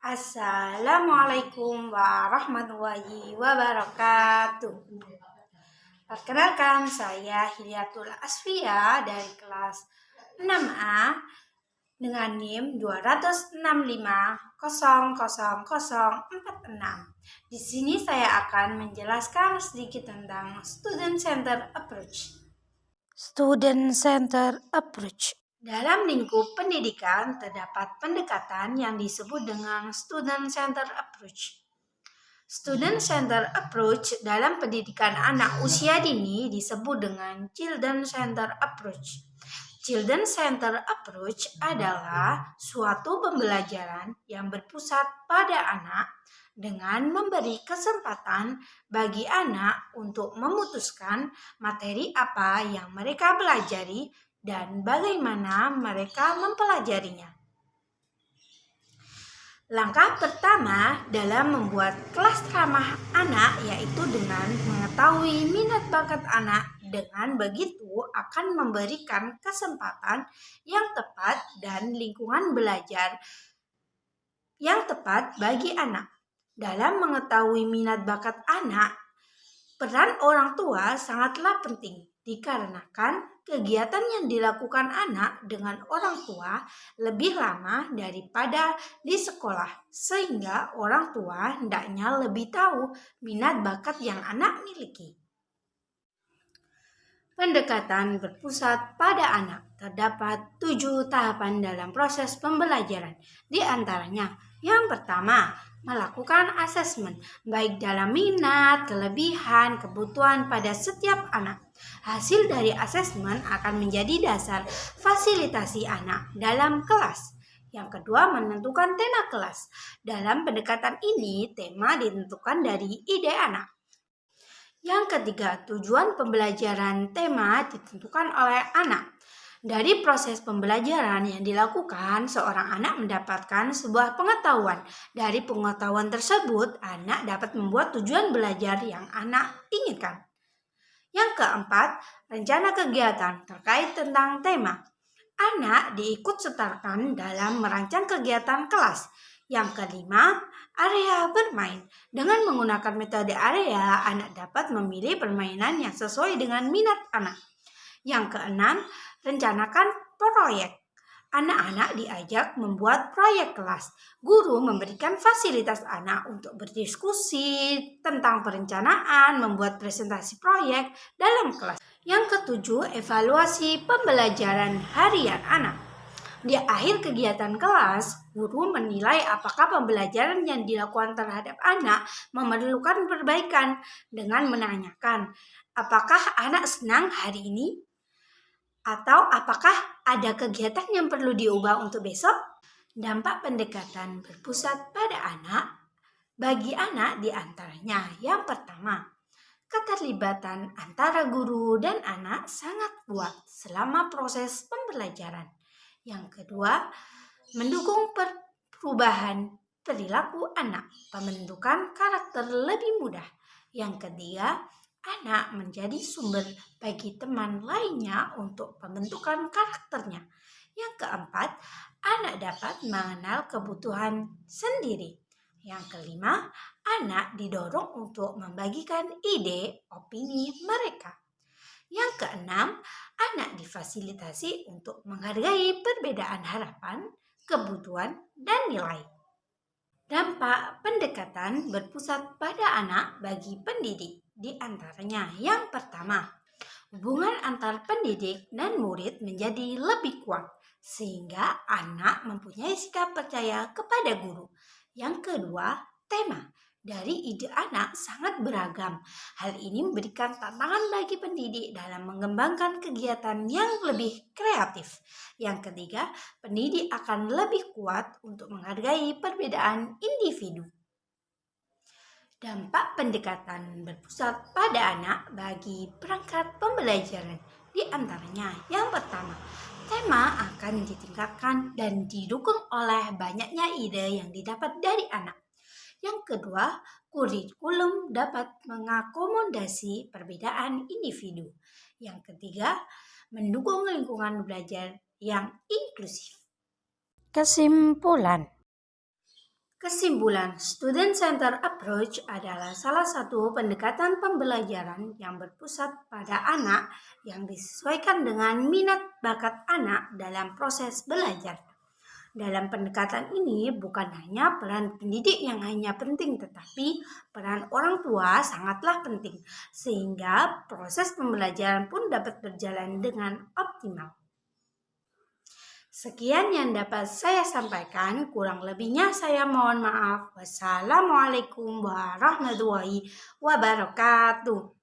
Assalamualaikum warahmatullahi wabarakatuh. Perkenalkan, saya Hilyatul Asfia dari kelas 6A dengan NIM 265000046. Di sini saya akan menjelaskan sedikit tentang Student Center Approach. Student Center Approach. Dalam lingkup pendidikan, terdapat pendekatan yang disebut dengan Student Center Approach. Student Center Approach dalam pendidikan anak usia dini disebut dengan Children Center Approach. Children Center Approach adalah suatu pembelajaran yang berpusat pada anak dengan memberi kesempatan bagi anak untuk memutuskan materi apa yang mereka pelajari dan bagaimana mereka mempelajarinya. Langkah pertama dalam membuat kelas ramah anak yaitu dengan mengetahui minat bakat anak. Dengan begitu akan memberikan kesempatan yang tepat dan lingkungan belajar yang tepat bagi anak. Dalam mengetahui minat bakat anak, peran orang tua sangatlah penting dikarenakan kegiatan yang dilakukan anak dengan orang tua lebih lama daripada di sekolah, sehingga orang tua hendaknya lebih tahu minat bakat yang anak miliki. Pendekatan berpusat pada anak. Terdapat 7 tahapan dalam proses pembelajaran. Di antaranya, yang pertama, melakukan asesmen, baik dalam minat, kelebihan, kebutuhan pada setiap anak. Hasil dari asesmen akan menjadi dasar fasilitasi anak dalam kelas. Yang kedua, menentukan tema kelas. Dalam pendekatan ini, tema ditentukan dari ide anak. Yang ketiga, tujuan pembelajaran tema ditentukan oleh anak. Dari proses pembelajaran yang dilakukan, seorang anak mendapatkan sebuah pengetahuan. Dari pengetahuan tersebut, anak dapat membuat tujuan belajar yang anak inginkan. Yang keempat, rencana kegiatan terkait tentang tema. Anak diikut sertakan dalam merancang kegiatan kelas. Yang kelima, area bermain. Dengan menggunakan metode area, anak dapat memilih permainan yang sesuai dengan minat anak. Yang keenam, rencanakan proyek. Anak-anak diajak membuat proyek kelas. Guru memberikan fasilitas anak untuk berdiskusi tentang perencanaan, membuat presentasi proyek dalam kelas. Yang ketujuh, evaluasi pembelajaran harian anak. Di akhir kegiatan kelas, guru menilai apakah pembelajaran yang dilakukan terhadap anak memerlukan perbaikan dengan menanyakan, apakah anak senang hari ini? Atau apakah ada kegiatan yang perlu diubah untuk besok? Dampak pendekatan berpusat pada anak bagi anak diantaranya. Yang pertama, keterlibatan antara guru dan anak sangat kuat selama proses pembelajaran. Yang kedua, mendukung perubahan perilaku anak, pembentukan karakter lebih mudah. Yang ketiga, anak menjadi sumber bagi teman lainnya untuk pembentukan karakternya. Yang keempat, anak dapat mengenal kebutuhan sendiri. Yang kelima, anak didorong untuk membagikan ide, opini mereka. Yang keenam, anak difasilitasi untuk menghargai perbedaan harapan, kebutuhan, dan nilai. Dampak pendekatan berpusat pada anak bagi pendidik. Di antaranya, yang pertama, hubungan antar pendidik dan murid menjadi lebih kuat, sehingga anak mempunyai sikap percaya kepada guru. Yang kedua, tema. Dari ide anak sangat beragam. Hal ini memberikan tantangan bagi pendidik dalam mengembangkan kegiatan yang lebih kreatif. Yang ketiga, pendidik akan lebih kuat untuk menghargai perbedaan individu. Dampak pendekatan berpusat pada anak bagi perangkat pembelajaran. Di antaranya, yang pertama, tema akan ditingkatkan dan didukung oleh banyaknya ide yang didapat dari anak. Yang kedua, kurikulum dapat mengakomodasi perbedaan individu. Yang ketiga, mendukung lingkungan belajar yang inklusif. Kesimpulan, Kesimpulan, student-centered approach adalah salah satu pendekatan pembelajaran yang berpusat pada anak yang disesuaikan dengan minat bakat anak dalam proses belajar. Dalam pendekatan ini bukan hanya peran pendidik yang hanya penting, tetapi peran orang tua sangatlah penting, sehingga proses pembelajaran pun dapat berjalan dengan optimal. Sekian yang dapat saya sampaikan, kurang lebihnya saya mohon maaf. Wassalamualaikum warahmatullahi wabarakatuh.